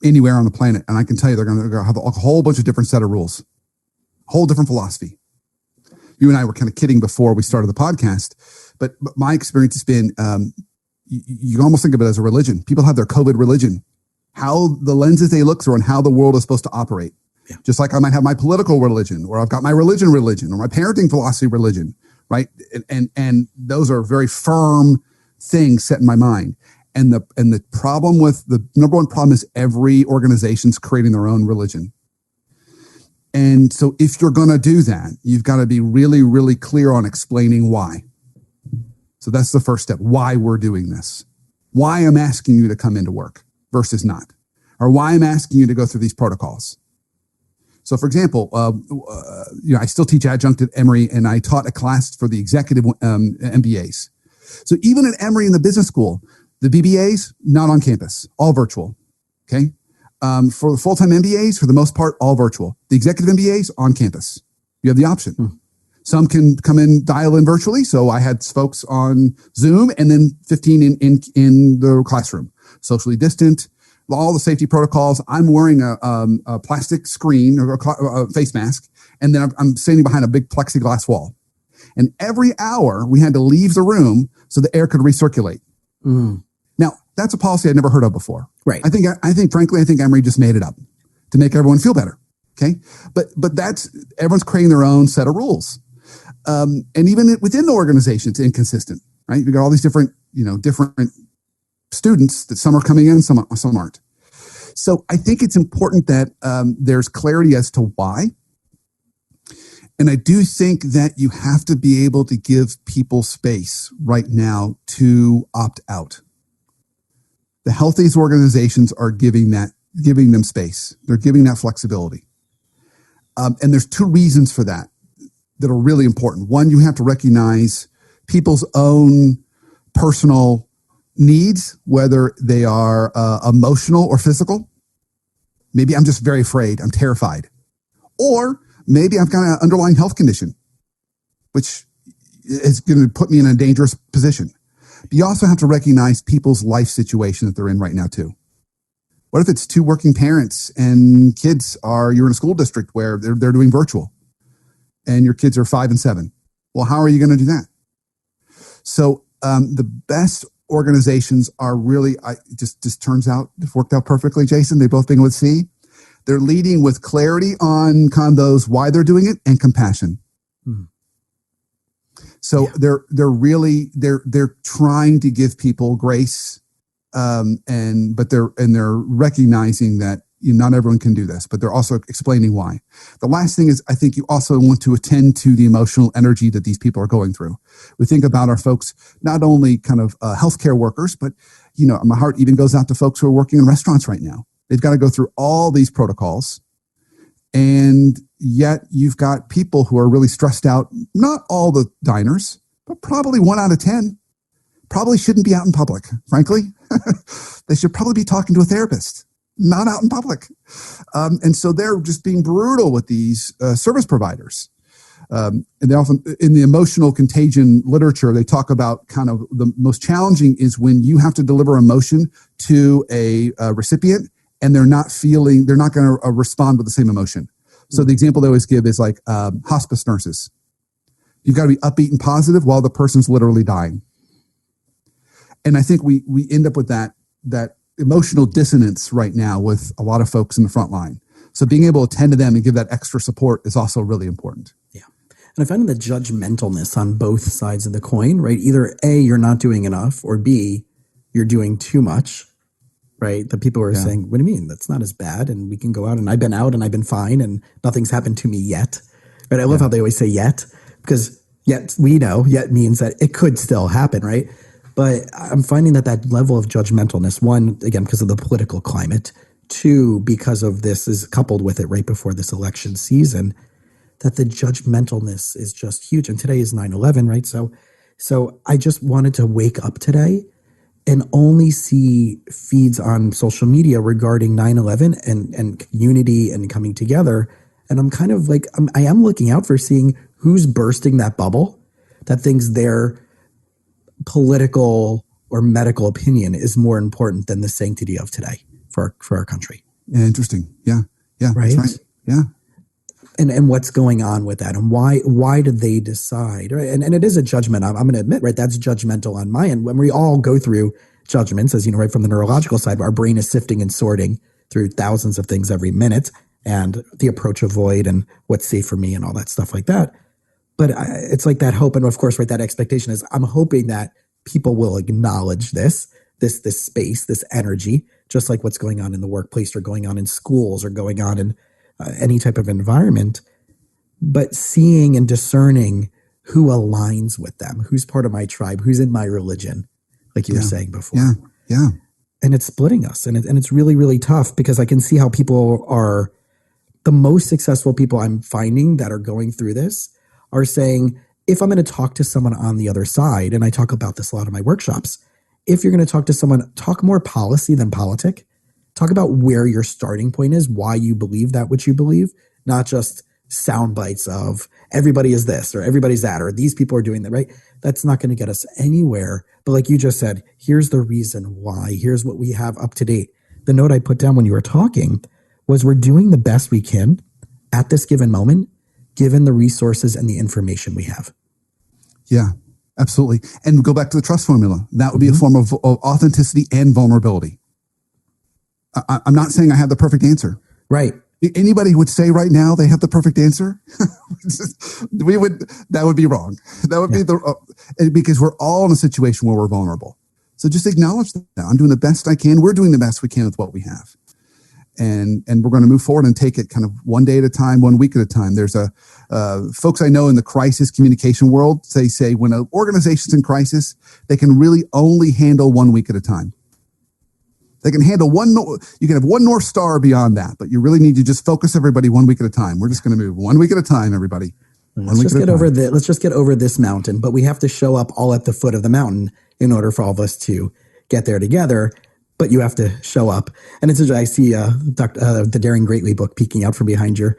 anywhere on the planet, and I can tell you they're going to have a whole bunch of different set of rules, whole different philosophy. You and I were kind of kidding before we started the podcast, but my experience has been you almost think of it as a religion. People have their COVID religion, how the lenses they look through and how the world is supposed to operate. Yeah. Just like I might have my political religion, or I've got my religion, or my parenting philosophy religion, right? And those are very firm things set in my mind. And the problem with the number one problem is every organization's creating their own religion. And so if you're going to do that, you've got to be really, really clear on explaining why. So that's the first step, why we're doing this, why I'm asking you to come into work versus not, or why I'm asking you to go through these protocols. So, for example, I still teach adjunct at Emory, and I taught a class for the executive MBAs. So even at Emory in the business school, the BBAs, not on campus, all virtual, okay? For the full-time MBAs, for the most part, all virtual. The executive MBAs, on campus. You have the option. Some can come in, dial in virtually. So I had folks on Zoom and then 15 in the classroom, socially distant, all the safety protocols. I'm wearing a plastic screen or a face mask, and then I'm standing behind a big plexiglass wall. And every hour we had to leave the room so the air could recirculate. Now, that's a policy I'd never heard of before. Right. I think frankly, Emory just made it up to make everyone feel better. Okay. But that's, everyone's creating their own set of rules. And even within the organization, it's inconsistent, right? You got all these different students that some are coming in, some aren't. So I think it's important that there's clarity as to why. And I do think that you have to be able to give people space right now to opt out. The healthiest organizations are giving them space. They're giving that flexibility. And there's two reasons for that are really important. One, you have to recognize people's own personal needs, whether they are emotional or physical. Maybe I'm just very afraid. I'm terrified. Or maybe I've got an underlying health condition, which is going to put me in a dangerous position. But you also have to recognize people's life situation that they're in right now too. What if it's two working parents and you're in a school district where they're doing virtual and your kids are 5 and 7? Well, how are you going to do that? So the best organizations are really, just turns out, it worked out perfectly, Jason. They both begin with C. They're leading with clarity on kind of those why they're doing it and compassion. So they're trying to give people grace, but they're recognizing that not everyone can do this, but they're also explaining why. The last thing is, I think you also want to attend to the emotional energy that these people are going through. We think about our folks, not only kind of healthcare workers, but my heart even goes out to folks who are working in restaurants right now. They've got to go through all these protocols, and yet you've got people who are really stressed out. Not all the diners, but probably 1 out of 10 probably shouldn't be out in public. Frankly, they should probably be talking to a therapist, not out in public. And so they're just being brutal with these service providers. And they often, in the emotional contagion literature, they talk about kind of the most challenging is when you have to deliver emotion to a recipient and they're not going to respond with the same emotion. So the example they always give is like hospice nurses. You've got to be upbeat and positive while the person's literally dying. And I think we end up with that emotional dissonance right now with a lot of folks in the front line. So being able to attend to them and give that extra support is also really important. Yeah. And I find the judgmentalness on both sides of the coin, right? Either A, you're not doing enough, or B, you're doing too much, right? The people are saying, what do you mean? That's not as bad. And we can go out, and I've been out and I've been fine and nothing's happened to me yet. Right? I love how they always say yet, because yet means that it could still happen, right? But I'm finding that level of judgmentalness, one, again, because of the political climate, two, because of this is coupled with it right before this election season, that the judgmentalness is just huge. And today is 9/11, right? So I just wanted to wake up today and only see feeds on social media regarding 9/11 and unity and coming together. And I'm kind of like, I am looking out for seeing who's bursting that bubble that thinks their political or medical opinion is more important than the sanctity of today for our country. Yeah, interesting. Yeah. Right? That's right. Yeah. And what's going on with that, and why did they decide, right? And it is a judgment. I'm going to admit, right, that's judgmental on my end. When we all go through judgments, as you know, right from the neurological side, our brain is sifting and sorting through thousands of things every minute, and the approach avoid and what's safe for me and all that stuff like that. But it's like that hope, and of course, right, that expectation is I'm hoping that people will acknowledge this space, this energy, just like what's going on in the workplace or going on in schools or going on in any type of environment, but seeing and discerning who aligns with them, who's part of my tribe, who's in my religion, like you were saying before. Yeah. And it's splitting us. And it's really, really tough because I can see how people are the most successful people I'm finding that are going through this are saying, if I'm going to talk to someone on the other side, and I talk about this a lot in my workshops, if you're going to talk to someone, talk more policy than politic. Talk about where your starting point is, why you believe that which you believe, not just sound bites of everybody is this or everybody's that or these people are doing that, right? That's not going to get us anywhere. But like you just said, here's the reason why. Here's what we have up to date. The note I put down when you were talking was we're doing the best we can at this given moment, given the resources and the information we have. Yeah, absolutely. And go back to the trust formula. That would be a form of authenticity and vulnerability. I'm not saying I have the perfect answer. Right. Anybody would say right now they have the perfect answer. That would be wrong. That would be because we're all in a situation where we're vulnerable. So just acknowledge that. I'm doing the best I can. We're doing the best we can with what we have. and we're going to move forward and take it kind of one day at a time, 1 week at a time. There's folks I know in the crisis communication world, they say when an organization's in crisis, they can really only handle 1 week at a time. They can handle you can have one North Star beyond that, but you really need to just focus everybody 1 week at a time. We're just going to move 1 week at a time, everybody. Let's just get over this mountain, but we have to show up all at the foot of the mountain in order for all of us to get there together. But you have to show up. And it's I see the Daring Greatly book peeking out from behind your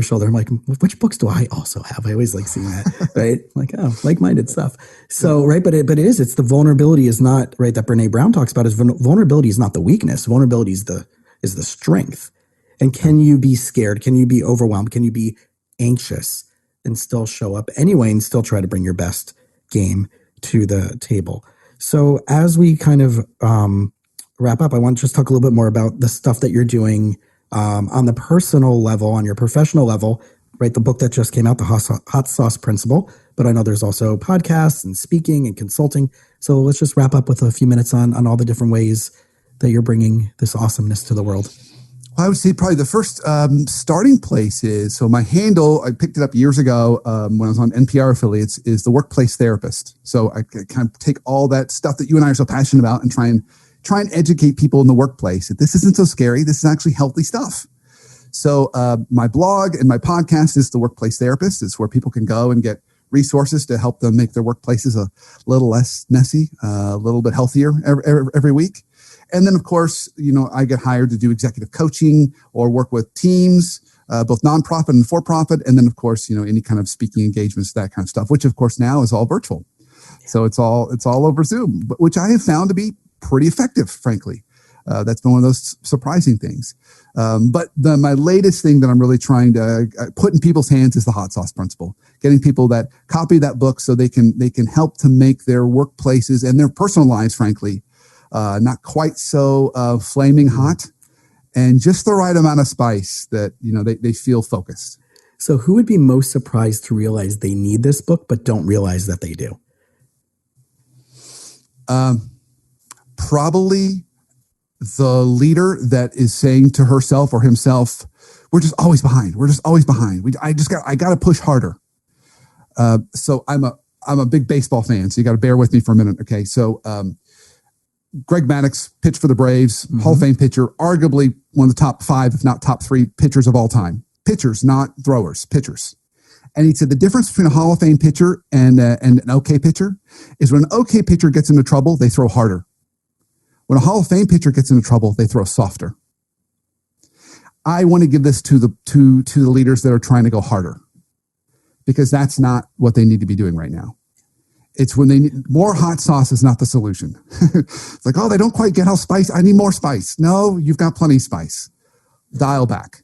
shoulder. I'm like, which books do I also have? I always like seeing that, right? Like, oh, like-minded stuff. So, right, but it's the vulnerability is not, right, that Brene Brown talks about is vulnerability is not the weakness. Vulnerability is the strength. And can you be scared? Can you be overwhelmed? Can you be anxious and still show up anyway and still try to bring your best game to the table? So as we kind of wrap up, I want to just talk a little bit more about the stuff that you're doing on the personal level, on your professional level, right? The book that just came out, The Hot Sauce Principle, but I know there's also podcasts and speaking and consulting. So let's just wrap up with a few minutes on all the different ways that you're bringing this awesomeness to the world. Well, I would say probably the first starting place is, so my handle, I picked it up years ago when I was on NPR affiliates, is the workplace therapist. So I kind of take all that stuff that you and I are so passionate about and try and educate people in the workplace that this isn't so scary. This is actually healthy stuff. So my blog and my podcast is The Workplace Therapist. It's where people can go and get resources to help them make their workplaces a little less messy, a little bit healthier every week. And then, of course, I get hired to do executive coaching or work with teams, both nonprofit and for-profit. And then, of course, any kind of speaking engagements, that kind of stuff, which, of course, now is all virtual. So it's all over Zoom, which I have found to be pretty effective, frankly. That's been one of those surprising things. But my latest thing that I'm really trying to put in people's hands is the hot sauce principle, getting people that copy that book so they can help to make their workplaces and their personal lives, frankly, not quite so flaming hot and just the right amount of spice that, they feel focused. So who would be most surprised to realize they need this book, but don't realize that they do? Probably the leader that is saying to herself or himself, we're just always behind. I got to push harder. So I'm a big baseball fan, so you got to bear with me for a minute. Okay. So, Greg Maddux pitched for the Braves, Hall of Fame pitcher, arguably one of the top 5, if not top 3 pitchers of all time. Pitchers, not throwers, pitchers. And he said the difference between a Hall of Fame pitcher and an okay pitcher is when an okay pitcher gets into trouble, they throw harder. When a Hall of Fame pitcher gets into trouble, they throw softer. I want to give this to the leaders that are trying to go harder, because that's not what they need to be doing right now. It's when they need more hot sauce is not the solution. It's like, oh, they don't quite get how spice. I need more spice. No, you've got plenty of spice. Dial back.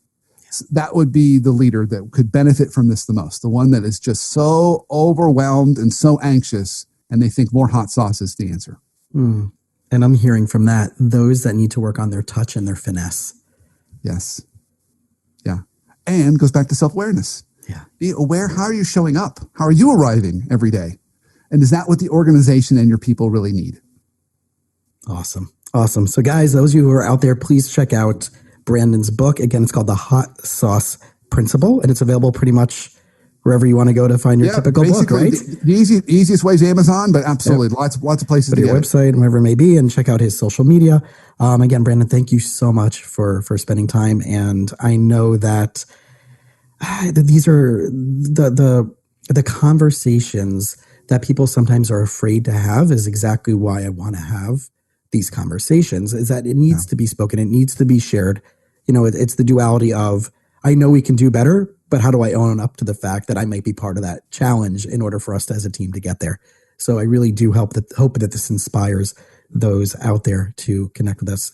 So that would be the leader that could benefit from this the most. The one that is just so overwhelmed and so anxious, and they think more hot sauce is the answer. Mm. And I'm hearing from that, those that need to work on their touch and their finesse. Yes. Yeah. And goes back to self-awareness. Yeah. Be aware. How are you showing up? How are you arriving every day? And is that what the organization and your people really need? Awesome. So guys, those of you who are out there, please check out Brandon's book. Again, it's called The Hot Sauce Principle, and it's available pretty much wherever you want to go to find your typical book, right? The easiest way is Amazon, but absolutely lots of places to get your website, wherever it may be, and check out his social media. Again, Brandon, thank you so much for spending time. And I know that these are the conversations that people sometimes are afraid to have is exactly why I want to have these conversations, is that it needs to be spoken. It needs to be shared. It's the duality of, I know we can do better, but how do I own up to the fact that I might be part of that challenge in order for us as a team to get there? So I really do hope that this inspires those out there to connect with us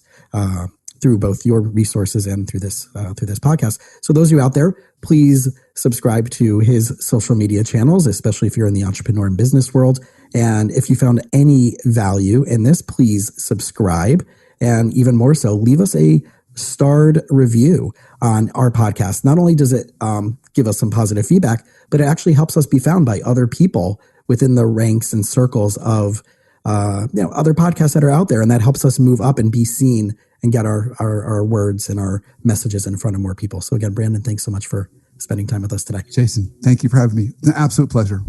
through both your resources and through this podcast. So those of you out there, please subscribe to his social media channels, especially if you're in the entrepreneur and business world. And if you found any value in this, please subscribe. And even more so, leave us a starred review on our podcast. Not only does it give us some positive feedback, but it actually helps us be found by other people within the ranks and circles of other podcasts that are out there. And that helps us move up and be seen and get our words and our messages in front of more people. So again, Brandon, thanks so much for spending time with us today. Jason, thank you for having me. It's an absolute pleasure.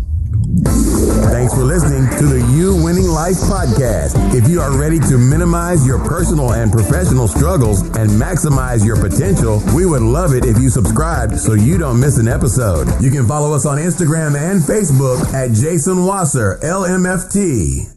Thanks for listening to the You Winning Life podcast. If you are ready to minimize your personal and professional struggles and maximize your potential, we would love it if you subscribed so you don't miss an episode. You can follow us on Instagram and Facebook at Jason Wasser, LMFT.